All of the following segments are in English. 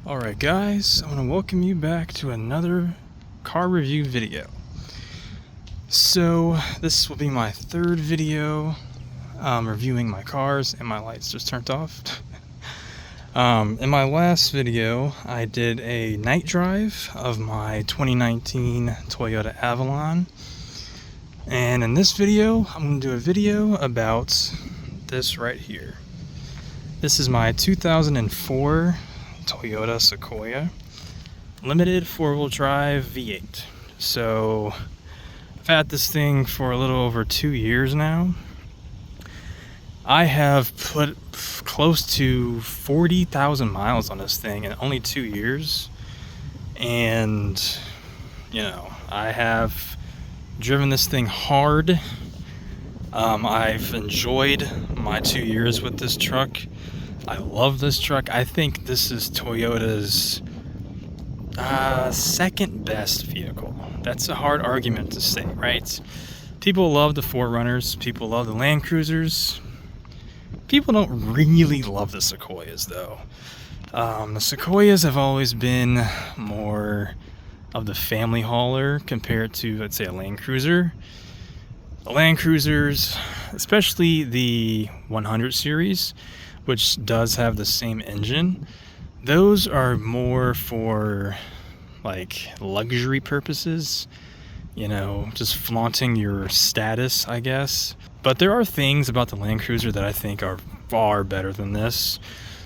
Alright guys, I want to welcome you back to another car review video. So this will be my third video reviewing my cars, and my lights just turned off. In my last video I did a night drive of my 2019 Toyota Avalon, and in this video I'm going to do a video about this right here. This is my 2004 Toyota Sequoia limited four-wheel drive V8. So I've had this thing for a little over 2 years now. I have put close to 40,000 miles on this thing in only 2 years, and you know, I have driven this thing hard. I've enjoyed my 2 years with this truck. I love this truck. I think this is Toyota's second best vehicle. That's a hard argument to say, right? People love the 4Runners. People love the Land Cruisers. People don't really love the Sequoias, though. The Sequoias have always been more of the family hauler compared to, let's say, a Land Cruiser. The Land Cruisers, especially the 100 series, which does have the same engine, those are more for like luxury purposes, you know, just flaunting your status, I guess. But there are things about the Land Cruiser that I think are far better than this.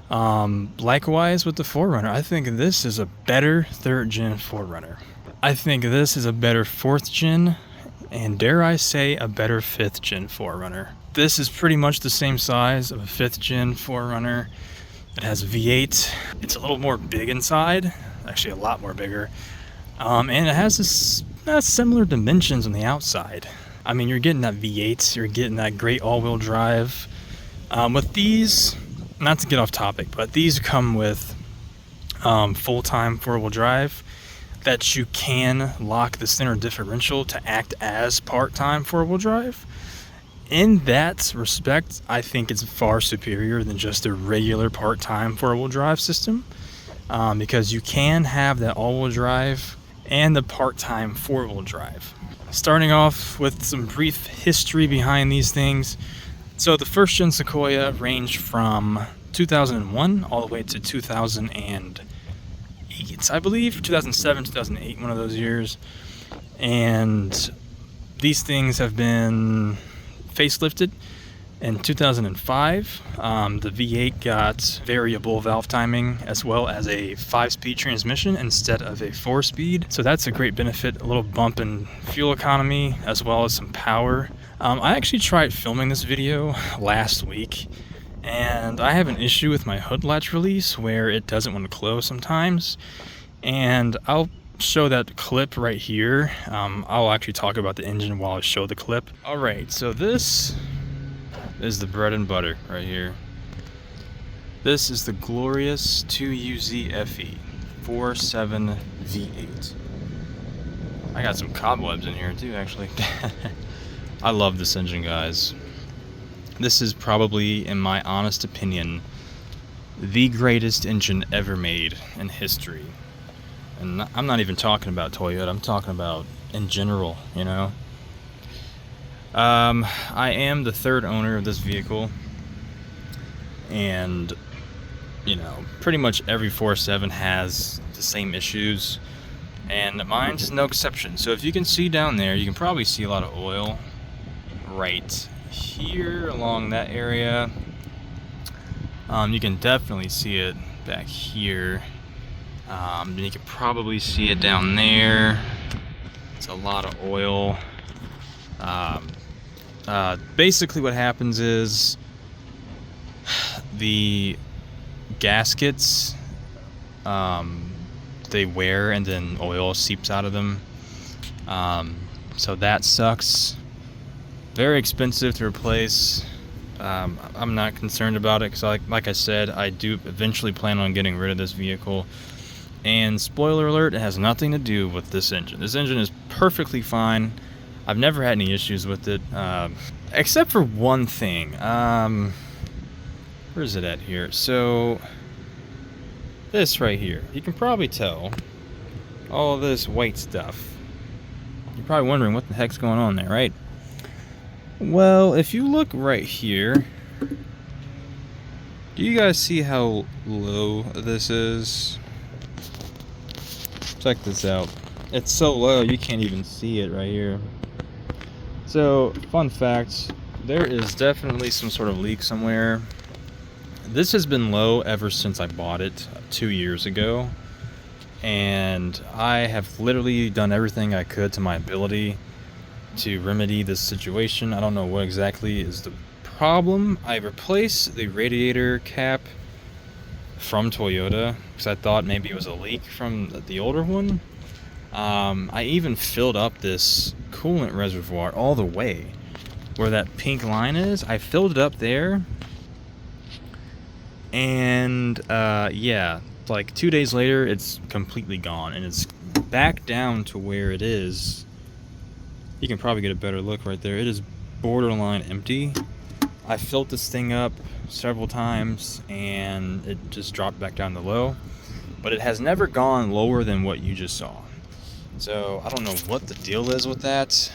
Likewise with the 4Runner, I think this is a better 3rd gen 4Runner. I think this is a better 4th gen, and dare I say a better 5th gen 4Runner. This is pretty much the same size of a 5th gen 4Runner. It has a V8. It's a little more big inside, actually a lot more bigger. And it has similar dimensions on the outside. I mean, you're getting that V8, you're getting that great all-wheel drive. With these, not to get off topic, but these come with full-time 4-wheel drive that you can lock the center differential to act as part-time 4-wheel drive. In that respect, I think it's far superior than just a regular part-time 4-wheel drive system, because you can have that all-wheel drive and the part-time 4-wheel drive. Starting off with some brief history behind these things. So the 1st gen Sequoia ranged from 2001 all the way to 2008, I believe, 2007, 2008, one of those years. And these things have been facelifted. In 2005, the V8 got variable valve timing as well as a 5-speed transmission instead of a 4-speed. So that's a great benefit, a little bump in fuel economy as well as some power. I actually tried filming this video last week, and I have an issue with my hood latch release where it doesn't want to close sometimes. And I'll show that clip right here. I'll actually talk about the engine while I show the clip. Alright, so this is the bread and butter right here. This is the glorious 2UZ FE 47 V8. I got some cobwebs in here too, actually. I love this engine, guys. This is probably, in my honest opinion, the greatest engine ever made in history. And I'm not even talking about Toyota, I'm talking about in general, you know. I am the 3rd owner of this vehicle, and you know, pretty much every 4.7 has the same issues, and mine's is no exception. So if you can see down there, you can probably see a lot of oil right here along that area. You can definitely see it back here. You can probably see it down there. It's a lot of oil. Basically what happens is the gaskets, they wear and then oil seeps out of them. So that sucks. Very expensive to replace. I'm not concerned about it because, like I said, I do eventually plan on getting rid of this vehicle. And spoiler alert, it has nothing to do with this engine. This engine is perfectly fine. I've never had any issues with it, except for one thing. Where is it at here? So this right here. You can probably tell all this white stuff. You're probably wondering what the heck's going on there, right? Well, if you look right here, do you guys see how low this is? Check this out. It's so low you can't even see it right here. So, fun fact, there is definitely some sort of leak somewhere. This has been low ever since I bought it 2 years ago. And I have literally done everything I could to my ability to remedy this situation. I don't know what exactly is the problem. I replaced the radiator cap from Toyota because I thought maybe it was a leak from the older one. I even filled up this coolant reservoir all the way where that pink line is. I filled it up there, and yeah, like 2 days later it's completely gone, and it's back down to where it is. You can probably get a better look right there. It is borderline empty. I filled this thing up several times and it just dropped back down to low, but it has never gone lower than what you just saw. So I don't know what the deal is with that.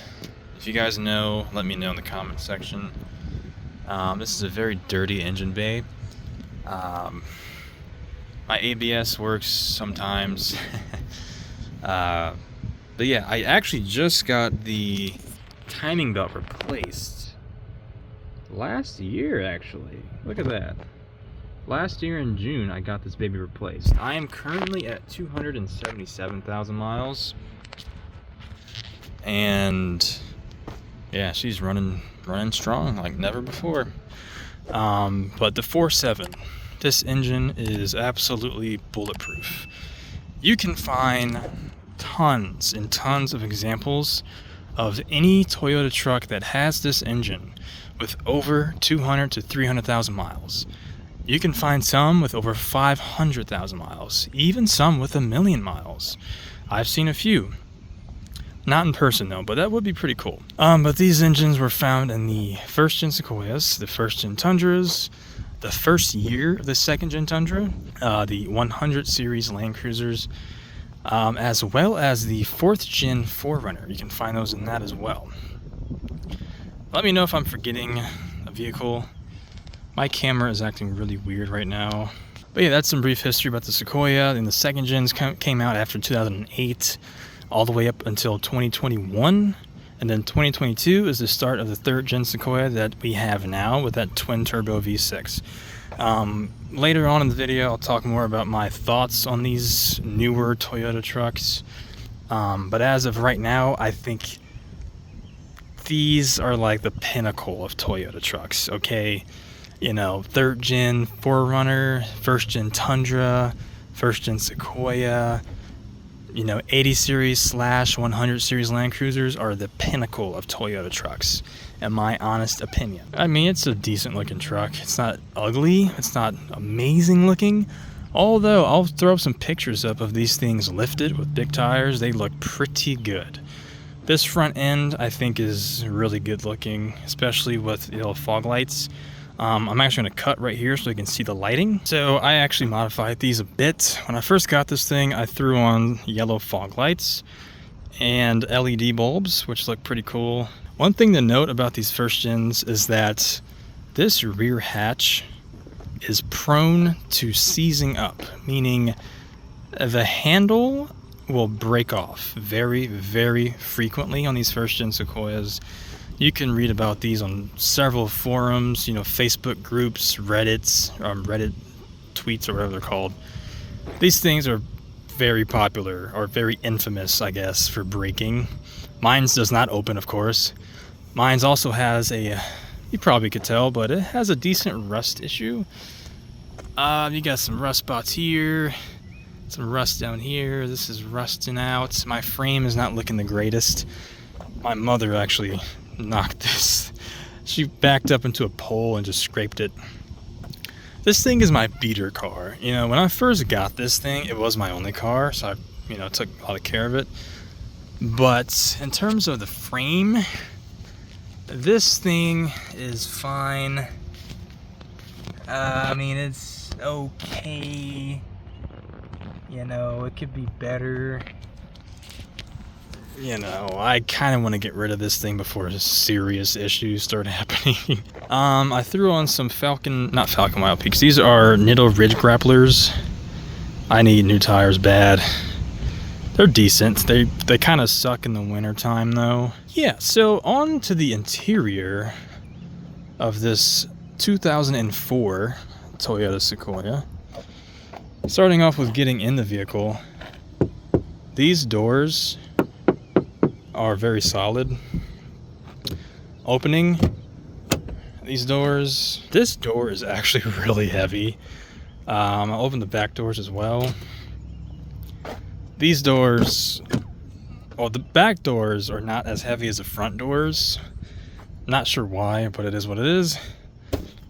If you guys know, let me know in the comment section. This is a very dirty engine bay. My ABS works sometimes. But yeah, I actually just got the timing belt replaced last year, actually. Look at that. Last year in June, I got this baby replaced. I am currently at 277,000 miles. And yeah, she's running strong like never before. But the 4.7, this engine is absolutely bulletproof. You can find tons and tons of examples of any Toyota truck that has this engine with over 200 to 300,000 miles. You can find some with over 500,000 miles, even some with 1 million miles. I've seen a few. Not in person though, but that would be pretty cool. But these engines were found in the first gen Sequoias, the first gen Tundras, the first year of the second gen Tundra, the 100 series Land Cruisers, as well as the 4th gen 4Runner. You can find those in that as well. Let me know if I'm forgetting a vehicle. My camera is acting really weird right now. But yeah, that's some brief history about the Sequoia. And the second gens came out after 2008, all the way up until 2021. And then 2022 is the start of the 3rd gen Sequoia that we have now with that twin turbo V6. Later on in the video, I'll talk more about my thoughts on these newer Toyota trucks. But as of right now, I think these are like the pinnacle of Toyota trucks, okay? You know, 3rd gen 4Runner, 1st gen Tundra, 1st gen Sequoia, you know, 80 series / 100 series Land Cruisers are the pinnacle of Toyota trucks, in my honest opinion. I mean, it's a decent looking truck. It's not ugly. It's not amazing looking. Although, I'll throw some pictures up of these things lifted with big tires. They look pretty good. This front end, I think, is really good looking, especially with, you know, fog lights. I'm actually going to cut right here so you can see the lighting. So I actually modified these a bit. When I first got this thing, I threw on yellow fog lights and LED bulbs, which look pretty cool. One thing to note about these first gens is that this rear hatch is prone to seizing up, meaning the handle will break off very, very frequently on these first gen Sequoias. You can read about these on several forums, you know, Facebook groups, Reddit tweets, or whatever they're called. These things are very popular, or very infamous, I guess, for breaking. Mine's does not open, of course. Mine's also has a, you probably could tell, but it has a decent rust issue. You got some rust spots here, some rust down here. This is rusting out. My frame is not looking the greatest. My mother actually knocked this. She backed up into a pole and just scraped it. This thing is my beater car. You know, when I first got this thing, it was my only car, so I, you know, took a lot of care of it. But in terms of the frame, this thing is fine. I mean, it's okay. You know, it could be better. You know, I kind of want to get rid of this thing before serious issues start happening. I threw on some not Falcon Wild Peaks. These are Nitto Ridge Grapplers. I need new tires bad. They're decent. They kind of suck in the winter time though. Yeah, so on to the interior of this 2004 Toyota Sequoia. Starting off with getting in the vehicle. These doors are very solid. Opening these doors. This door is actually really heavy. I'll open the back doors as well. These doors, well, the back doors are not as heavy as the front doors. Not sure why, but it is what it is.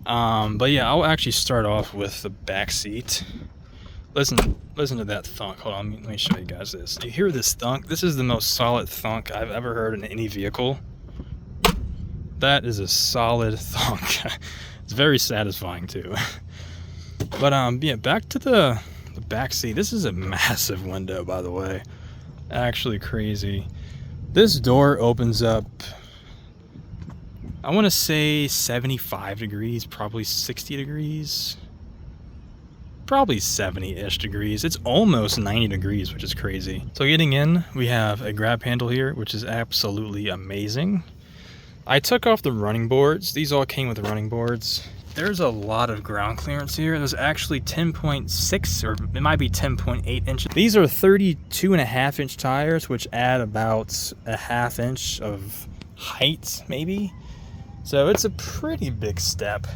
But yeah, I'll actually start off with the back seat. Listen to that thunk. Hold on, let me show you guys this. You hear this thunk? This is the most solid thunk I've ever heard in any vehicle. That is a solid thunk. It's very satisfying too. But yeah, back to the back seat. This is a massive window, by the way. Actually crazy. This door opens up, I want to say 75 degrees, probably 60 degrees. Probably 70-ish degrees. It's almost 90 degrees, which is crazy. So getting in, we have a grab handle here, which is absolutely amazing. I took off the running boards. These all came with the running boards. There's a lot of ground clearance here. There's actually 10.6 or it might be 10.8 inches. These are 32.5 inch tires, which add about a half inch of height, maybe. So it's a pretty big step.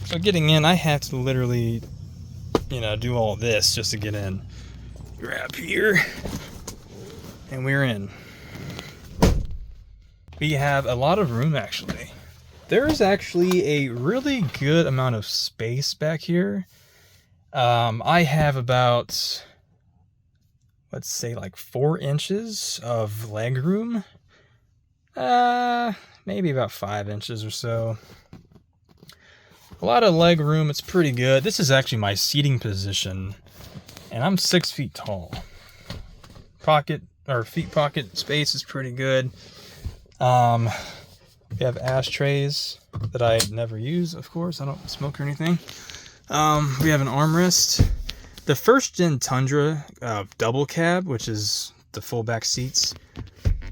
So getting in, I have to literally, you know, do all this just to get in. Grab here, and we're in. We have a lot of room actually. There's actually a really good amount of space back here. I have about, let's say like 4 inches of leg room. Maybe about 5 inches or so. A lot of leg room, it's pretty good. This is actually my seating position, and I'm 6 feet tall. Feet pocket space is pretty good. We have ashtrays that I never use, of course. I don't smoke or anything. We have an armrest. The first gen Tundra double cab, which is the full back seats,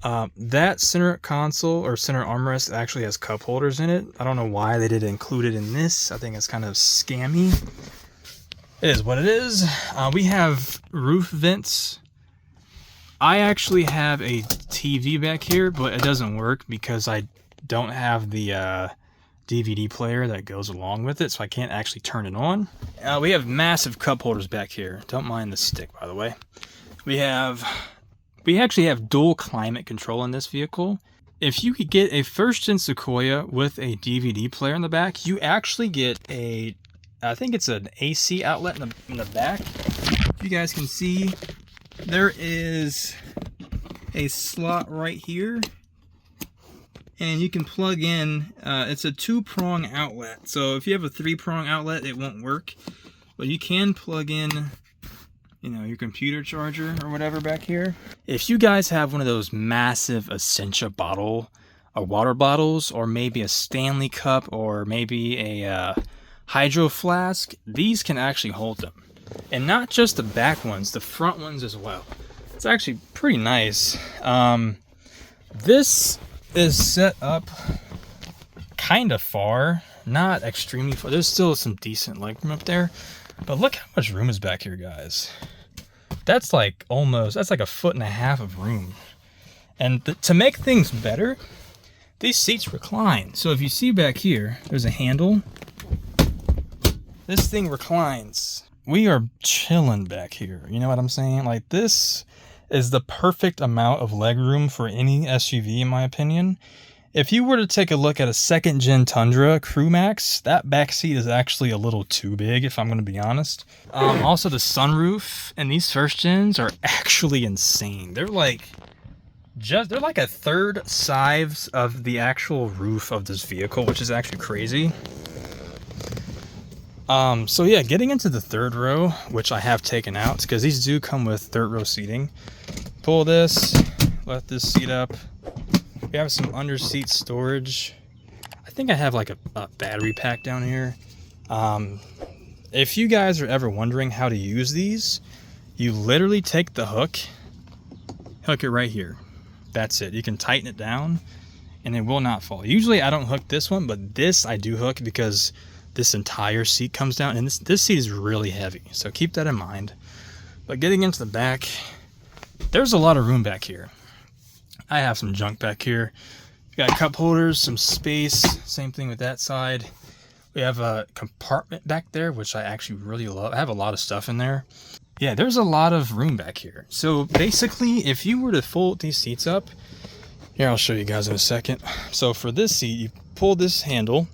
that center console or center armrest actually has cup holders in it. I don't know why they didn't include it in this. I think it's kind of scammy. It is what it is. We have roof vents. I actually have a TV back here, but it doesn't work because I don't have the DVD player that goes along with it, so I can't actually turn it on. We have massive cup holders back here. Don't mind the stick, by the way. We actually have dual climate control in this vehicle. If you could get a first gen Sequoia with a DVD player in the back, you actually get I think it's an AC outlet in the back. If you guys can see, there is a slot right here, and you can plug in, it's a 2-prong outlet. So if you have a 3-prong outlet, it won't work, but you can plug in, you know, your computer charger or whatever back here. If you guys have one of those massive Essentia water bottles, or maybe a Stanley cup, or maybe a hydro flask, these can actually hold them. And not just the back ones, the front ones as well. It's actually pretty nice. This is set up kind of far, not extremely far. There's still some decent leg room up there, but look how much room is back here, guys. That's like a 1.5 foot of room. And to make things better, these seats recline. So if you see back here, there's a handle. This thing reclines. We are chilling back here. You know what I'm saying? Like, this is the perfect amount of leg room for any SUV, in my opinion. If you were to take a look at a second gen Tundra Crew Max, that back seat is actually a little too big, if I'm going to be honest. Also, the sunroof and these first gens are actually insane. They're like a third size of the actual roof of this vehicle, which is actually crazy. So yeah, getting into the third row, which I have taken out because these do come with third row seating. Pull this, lift this seat up. We have some under seat storage. I think I have like a battery pack down here. If you guys are ever wondering how to use these, you literally take the hook it right here. That's it. You can tighten it down and it will not fall. Usually I don't hook this one, but this I do hook because this entire seat comes down, and this seat is really heavy, so keep that in mind. But getting into the back, there's a lot of room back here. I have some junk back here. We got cup holders, some space, same thing with that side. We have a compartment back there, which I actually really love. I have a lot of stuff in there. Yeah, there's a lot of room back here. So basically, if you were to fold these seats up, here, I'll show you guys in a second. So for this seat, you pull this handle,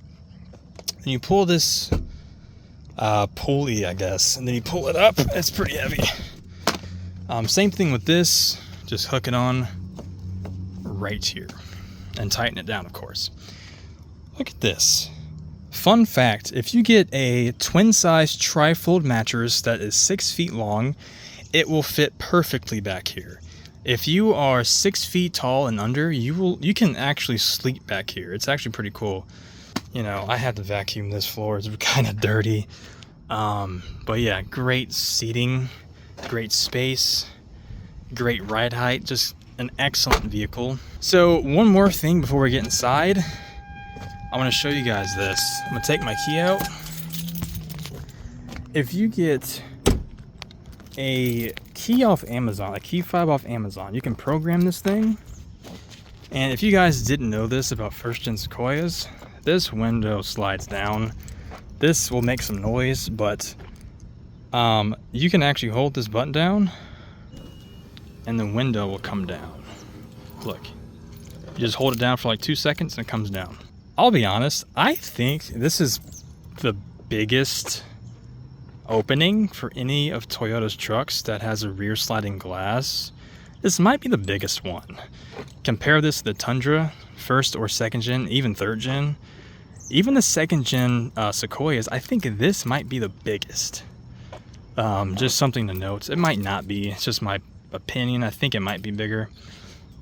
and you pull this pulley, I guess, and then you pull it up. It's pretty heavy. Same thing with this. Just hook it on right here and tighten it down, of course. Look at this. Fun fact, if you get a twin size tri-fold mattress that is 6 feet long, it will fit perfectly back here. If you are 6 feet tall and under, you can actually sleep back here. It's actually pretty cool. You know, I had to vacuum this floor. It's kind of dirty. But yeah, great seating, great space, great ride height, just an excellent vehicle. So one more thing before we get inside, I want to show you guys this. I'm going to take my key out. If you get a key off Amazon, a key fob off Amazon, you can program this thing. And if you guys didn't know this about first gen Sequoias, this window slides down. This will make some noise, but you can actually hold this button down and the window will come down. Look, you just hold it down for like 2 seconds and it comes down. I'll be honest, I think this is the biggest opening for any of Toyota's trucks that has a rear sliding glass. This might be the biggest one. Compare this to the Tundra, first or second gen, even third gen. Even the second gen Sequoias, I think this might be the biggest. Just something to note. It might not be, it's just my opinion. I think it might be bigger.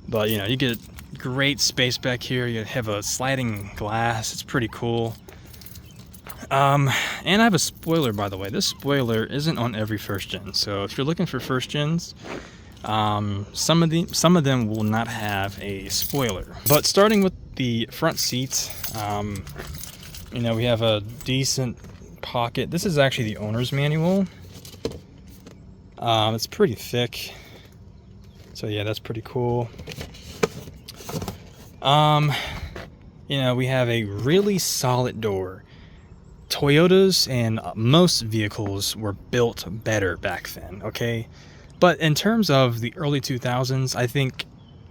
But you know, you get great space back here. You have a sliding glass. It's pretty cool. And I have a spoiler, by the way. This spoiler isn't on every first gen. So if you're looking for first gens, some of them will not have a spoiler. But starting with the front seats, you know, we have a decent pocket. This is actually the owner's manual. It's pretty thick. So yeah, that's pretty cool. You know, we have a really solid door. Toyotas and most vehicles were built better back then, okay? But in terms of the early 2000s, I think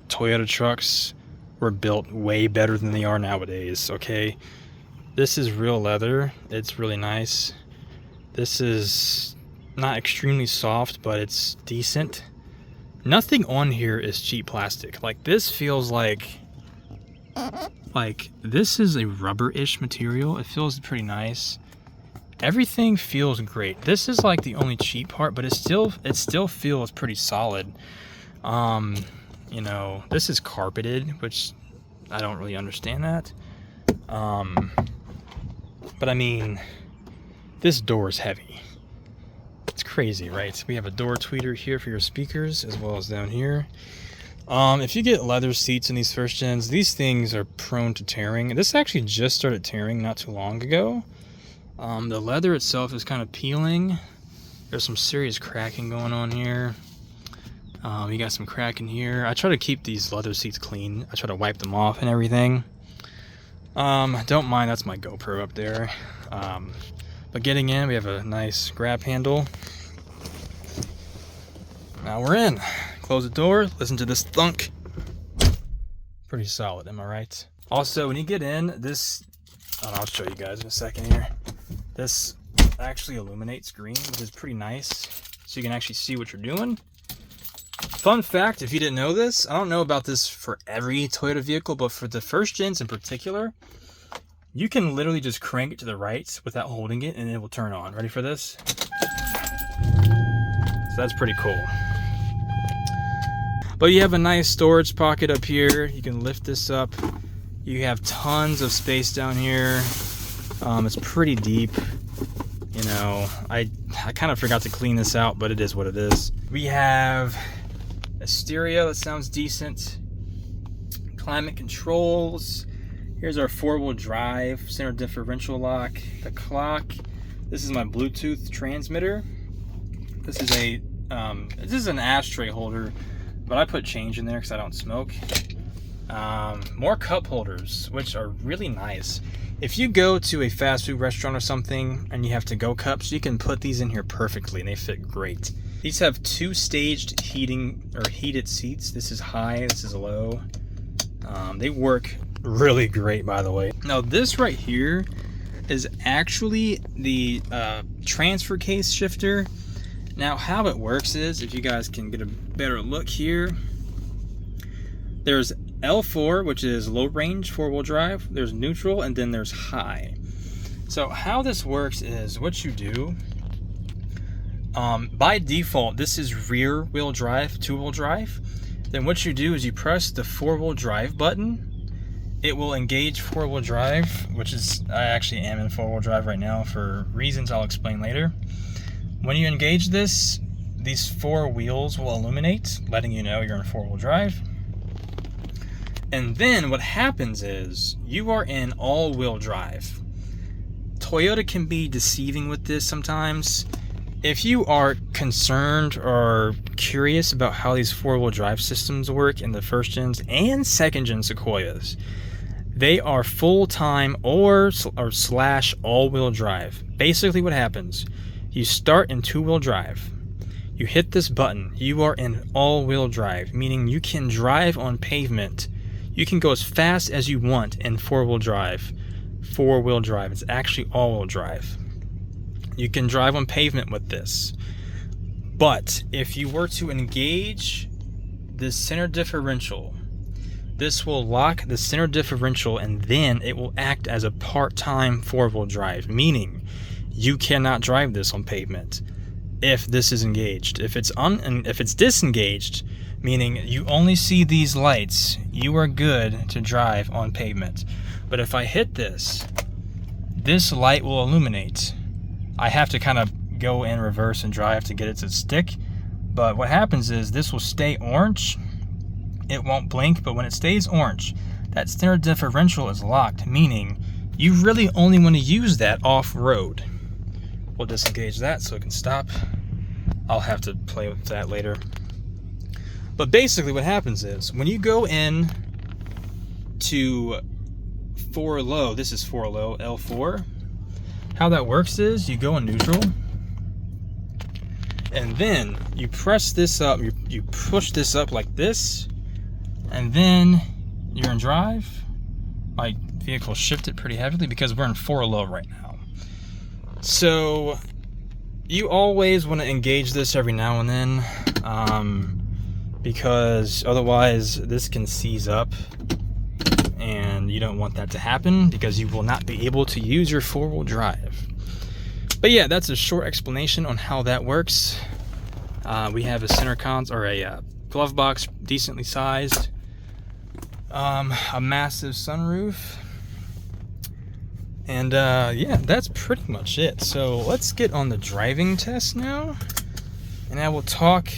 Toyota trucks were built way better than they are nowadays, okay? This is real leather. It's really nice. This is not extremely soft, but it's decent. Nothing on here is cheap plastic. Like, this feels like this is a rubber-ish material. It feels pretty nice. Everything feels great. This is like the only cheap part, but it still feels pretty solid. You know, this is carpeted, which I don't really understand that. But I mean, this door is heavy. It's crazy, right? We have a door tweeter here for your speakers, as well as down here. If you get leather seats in these first gens, these things are prone to tearing. This actually just started tearing not too long ago. The leather itself is kind of peeling. There's some serious cracking going on here. You got some cracking here. I try to keep these leather seats clean. I try to wipe them off and everything. Don't mind, that's my GoPro up there. But getting in, we have a nice grab handle. Now we're in. Close the door, listen to this thunk. Pretty solid, am I right? Also, when you get in, this, I'll show you guys in a second here. This actually illuminates green, which is pretty nice. So you can actually see what you're doing. Fun fact, if you didn't know this, I don't know about this for every Toyota vehicle, but for the first gens in particular, You can literally just crank it to the right without holding it and it will turn on. Ready for this? So that's pretty cool. But you have a nice storage pocket up here. You can lift this up. You have tons of space down here. It's pretty deep. You know, I kind of forgot to clean this out, but it is what it is. We have a stereo that sounds decent. Climate controls. Here's our 4-wheel drive, center differential lock, the clock. This is my Bluetooth transmitter. This is an ashtray holder, but I put change in there because I don't smoke. More cup holders, which are really nice. If you go to a fast food restaurant or something and you have to-go cups, you can put these in here perfectly and they fit great. These have 2-staged heated seats. This is high, this is low. They work really great, by the way. Now this right here is actually the transfer case shifter. Now how it works is, if you guys can get a better look here, there's L4, which is low range 4-wheel drive, there's neutral, and then there's high. So how this works is, what you do, by default this is rear wheel drive, 2-wheel drive. Then what you do is you press the 4-wheel drive button. It will engage 4-wheel drive, which is, I actually am in 4-wheel drive right now for reasons I'll explain later. When you engage this, these 4 wheels will illuminate, letting you know you're in 4-wheel drive. And then what happens is you are in all-wheel drive. Toyota can be deceiving with this sometimes. If you are concerned or curious about how these 4-wheel drive systems work in the first gens and second gen Sequoias, they are full-time or slash all-wheel drive. Basically what happens, you start in 2-wheel drive. You hit this button, you are in all-wheel drive, meaning you can drive on pavement. You can go as fast as you want in 4-wheel drive. 4-wheel drive, it's actually all-wheel drive. You can drive on pavement with this. But if you were to engage the center differential, this will lock the center differential and then it will act as a part-time 4-wheel drive, meaning you cannot drive this on pavement if this is engaged. If it's disengaged, meaning you only see these lights, you are good to drive on pavement. But if I hit this light will illuminate. I have to kind of go in reverse and drive to get it to stick. But what happens is this will stay orange. It won't blink, but when it stays orange, that center differential is locked, meaning you really only want to use that off-road. We'll disengage that so it can stop. I'll have to play with that later. But basically what happens is, when you go in to 4 low, this is 4 low, L4, how that works is you go in neutral, and then you press this up, you push this up like this, and then you're in drive. My vehicle shifted pretty heavily because we're in 4 low right now. So you always want to engage this every now and then, because otherwise this can seize up, and you don't want that to happen because you will not be able to use your 4-wheel drive. But yeah, that's a short explanation on how that works. We have a center console, or a glove box, decently sized, a massive sunroof, and yeah, that's pretty much it. So let's get on the driving test now, and I will talk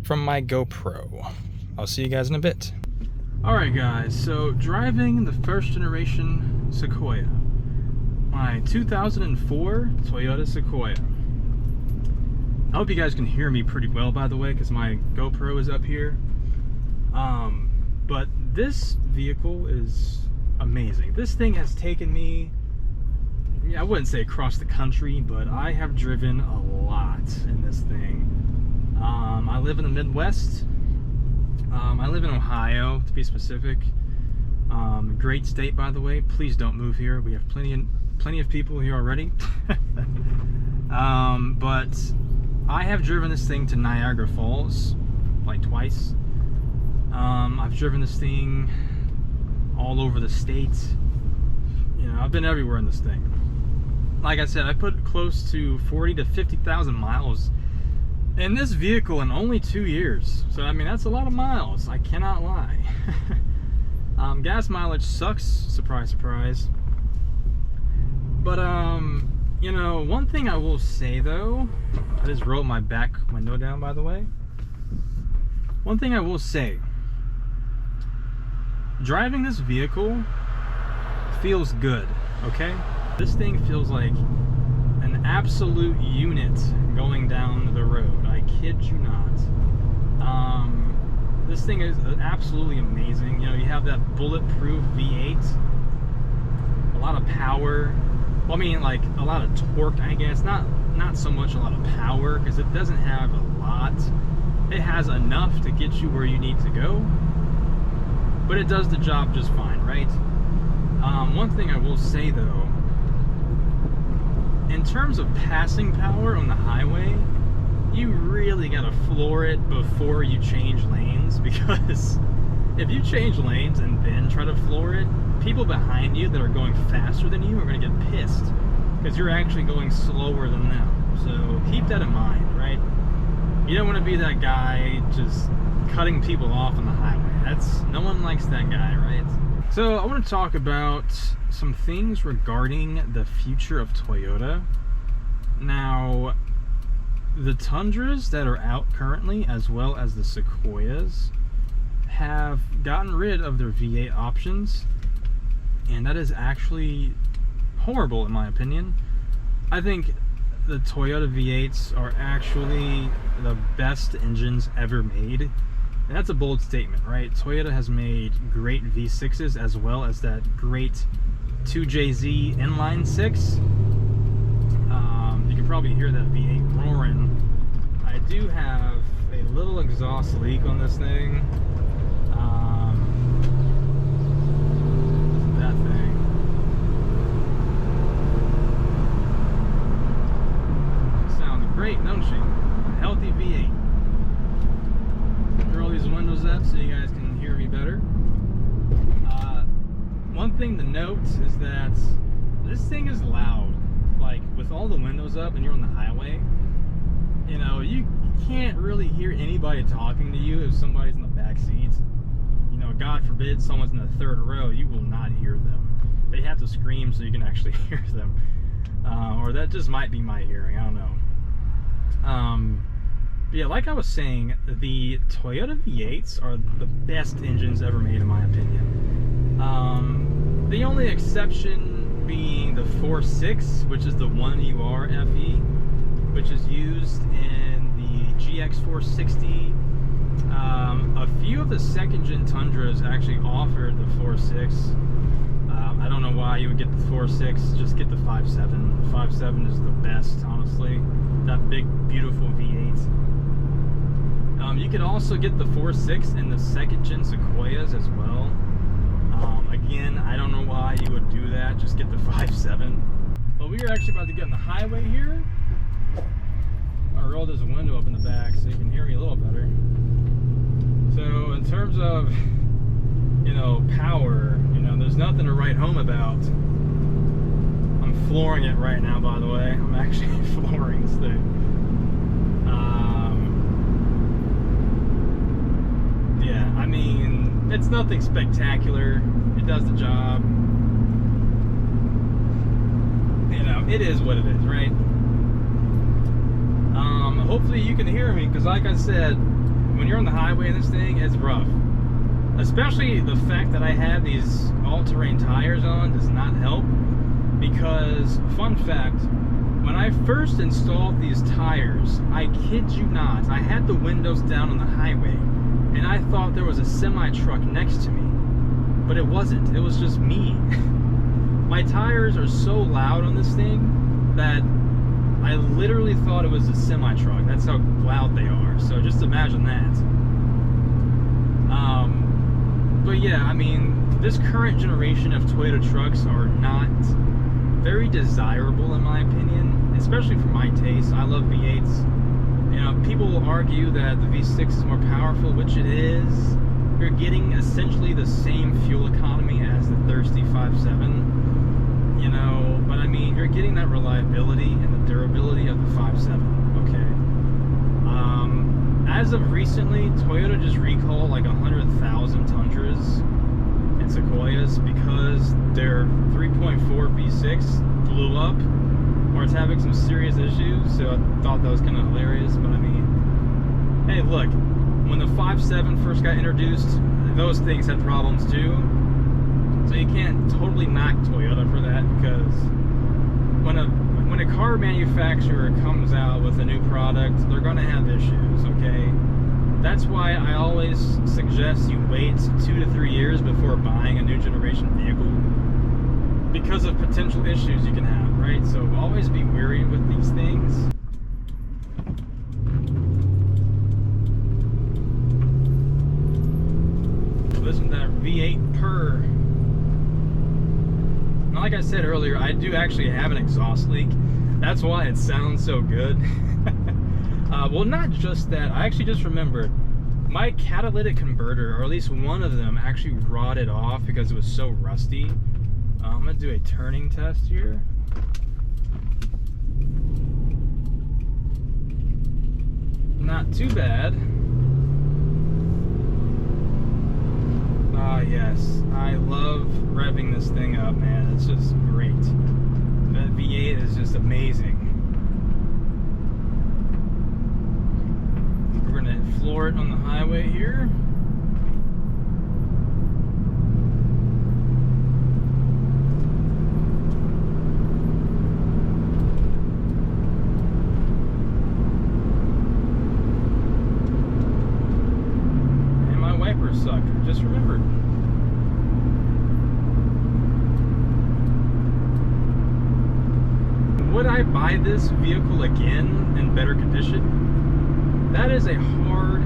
from my GoPro. I'll see you guys in a bit. Alright guys, so driving the first generation Sequoia, my 2004 Toyota Sequoia. I hope you guys can hear me pretty well, by the way, because my GoPro is up here. But this vehicle is amazing. This thing has taken me, I wouldn't say across the country, but I have driven a lot in this thing. I live in the Midwest. I live in Ohio, to be specific. Great state, by the way. Please don't move here. We have plenty of people here already. But I have driven this thing to Niagara Falls like twice. I've driven this thing all over the state. You know, I've been everywhere in this thing. Like I said, I put close to 40 to 50,000 miles in this vehicle in only 2 years. So I mean, that's a lot of miles, I cannot lie. Gas mileage sucks, surprise surprise. But you know, one thing I will say though, I just rolled my back window down, by the way. One thing I will say, driving this vehicle feels good, okay? This thing feels like an absolute unit going down the road. I kid you not. This thing is absolutely amazing. You know, you have that bulletproof V8, a lot of power. Well, I mean, like a lot of torque, I guess. Not so much a lot of power, because it doesn't have a lot. It has enough to get you where you need to go, but it does the job just fine, right? One thing I will say though, in terms of passing power on the highway, you really gotta floor it before you change lanes, because if you change lanes and then try to floor it, people behind you that are going faster than you are gonna get pissed, because you're actually going slower than them. So keep that in mind, right? You don't want to be that guy just cutting people off on the highway. No one likes that guy, right? So I want to talk about some things regarding the future of Toyota. Now, the Tundras that are out currently, as well as the Sequoias, have gotten rid of their V8 options, and that is actually horrible in my opinion. I think the Toyota V8s are actually the best engines ever made. And that's a bold statement, right? Toyota has made great V6s, as well as that great 2JZ inline 6. You can probably hear that V8 roaring. I do have a little exhaust leak on this thing. That thing. Sounds great, don't she? A healthy V8. Throw all these windows up so you guys can hear me better. One thing to note is that this thing is loud. Like, with all the windows up and you're on the highway, you know, you can't really hear anybody talking to you if somebody's in the back seat. You know, God forbid someone's in the third row, you will not hear them. They have to scream so you can actually hear them. Or that just might be my hearing, I don't know. Yeah, like I was saying, the Toyota V8s are the best engines ever made in my opinion. The only exception being the 4.6, which is the 1UR FE, which is used in the GX460. A few of the second-gen Tundras actually offered the 4.6. I don't know why you would get the 4.6, just get the 5.7. The 5.7 is the best, honestly. That big, beautiful V8. You could also get the 4.6 in the second-gen Sequoias as well. Again, I don't know why you would do that, just get the 5.7. But we are actually about to get on the highway here. I'll roll this window up in the back so you can hear me a little better. So in terms of, you know, power, you know, there's nothing to write home about. I'm flooring it right now, by the way. I'm actually flooring this thing. Yeah, I mean, it's nothing spectacular. It does the job. You know, it is what it is, right? Hopefully you can hear me, because like I said, when you're on the highway in this thing, it's rough. Especially the fact that I have these all-terrain tires on does not help, because, fun fact, when I first installed these tires, I kid you not, I had the windows down on the highway, and I thought there was a semi-truck next to me, but it wasn't. It was just me. My tires are so loud on this thing that I literally thought it was a semi-truck. That's how loud they are. So just imagine that. But yeah, I mean, this current generation of Toyota trucks are not very desirable in my opinion, especially for my taste. I love V8s. You know, people will argue that the V6 is more powerful, which it is. You're getting essentially the same fuel economy as the thirsty 5.7. you know, but I mean, you're getting that reliability and the durability of the 5.7, okay? As of recently, Toyota just recalled like 100,000 Tundras and Sequoias because their 3.4 V6 blew up or it's having some serious issues, so I thought that was kind of hilarious. But I mean, hey, look, when the 5.7 first got introduced, those things had problems too, so you can't totally knock Toyota for that, because when a car manufacturer comes out with a new product, they're going to have issues, okay? That's why I always suggest you wait 2 to 3 years before buying a new generation vehicle, because of potential issues you can have, right? So always be wary with these things. Listen to that V8 purr. Now, like I said earlier, I do actually have an exhaust leak. That's why it sounds so good. Well, not just that. I actually just remembered my catalytic converter, or at least one of them, actually rotted off because it was so rusty. I'm gonna do a turning test here. Not too bad. Ah, yes. I love revving this thing up, man. It's just great. That V8 is just amazing. We're gonna floor it on the highway here. And my wipers suck. I just remembered. Would I buy this vehicle again in better condition? That is a hard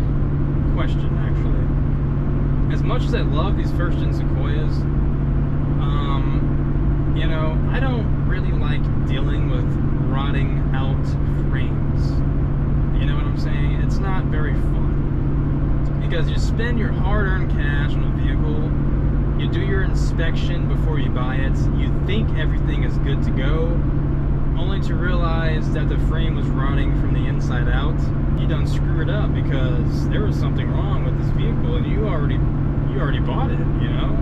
question, actually. As much as I love these first-gen Sequoias, you know, I don't really like dealing with rotting out frames. You know what I'm saying? It's not very fun. Because you spend your hard-earned cash on a vehicle, you do your inspection before you buy it, you think everything is good to go, only to realize that the frame was rotting from the inside out. You done screwed up because there was something wrong with this vehicle and you already bought it, you know?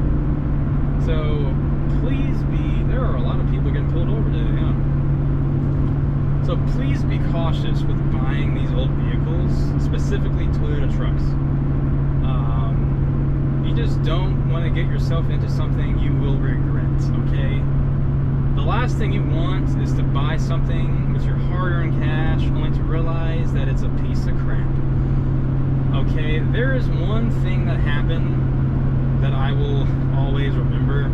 So please there are a lot of people getting pulled over today, huh? So please be cautious with buying these old vehicles, specifically Toyota trucks. You just don't want to get yourself into something you will regret, okay? The last thing you want is to buy something with your hard-earned cash only to realize that it's a piece of crap. Okay, there is one thing that happened that I will always remember.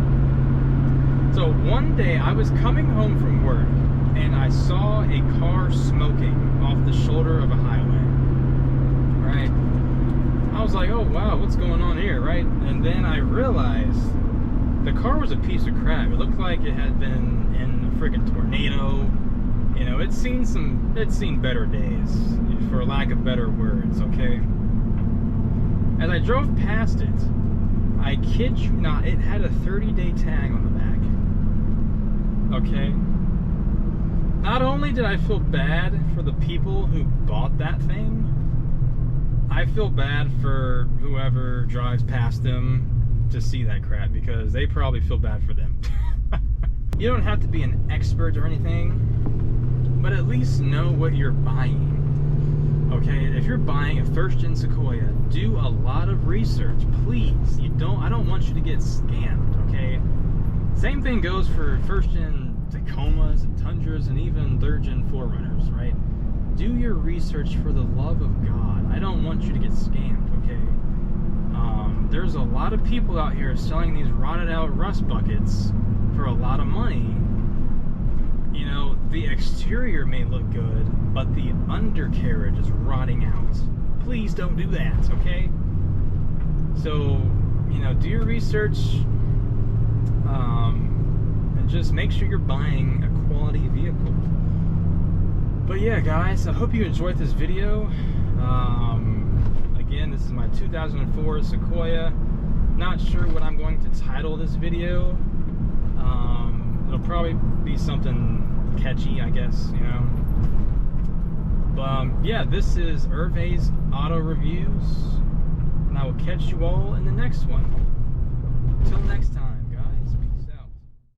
So one day I was coming home from work and I saw a car smoking off the shoulder of a highway, right? I was like, oh wow, what's going on here, right? And then I realized the car was a piece of crap. It looked like it had been in a freaking tornado. You know, it's seen better days, for lack of better words, okay? As I drove past it, I kid you not, it had a 30-day tag on the back. Okay? Not only did I feel bad for the people who bought that thing, I feel bad for whoever drives past them to see that crap, because they probably feel bad for them. You don't have to be an expert or anything, but at least know what you're buying. Okay, if you're buying a first-gen Sequoia, do a lot of research, please. I don't want you to get scammed, okay? Same thing goes for first-gen Tacomas and Tundras and even third-gen 4Runners, right? Do your research for the love of God. I don't want you to get scammed, okay? There's a lot of people out here selling these rotted out rust buckets for a lot of money. You know, the exterior may look good, but the undercarriage is rotting out. Please don't do that, okay? So, you know, do your research, and just make sure you're buying a quality vehicle. But yeah, guys, I hope you enjoyed this video. Again, this is my 2004 Sequoia. Not sure what I'm going to title this video. It'll probably be something catchy, I guess, you know. But yeah, this is Hervé's Auto Reviews, and I will catch you all in the next one.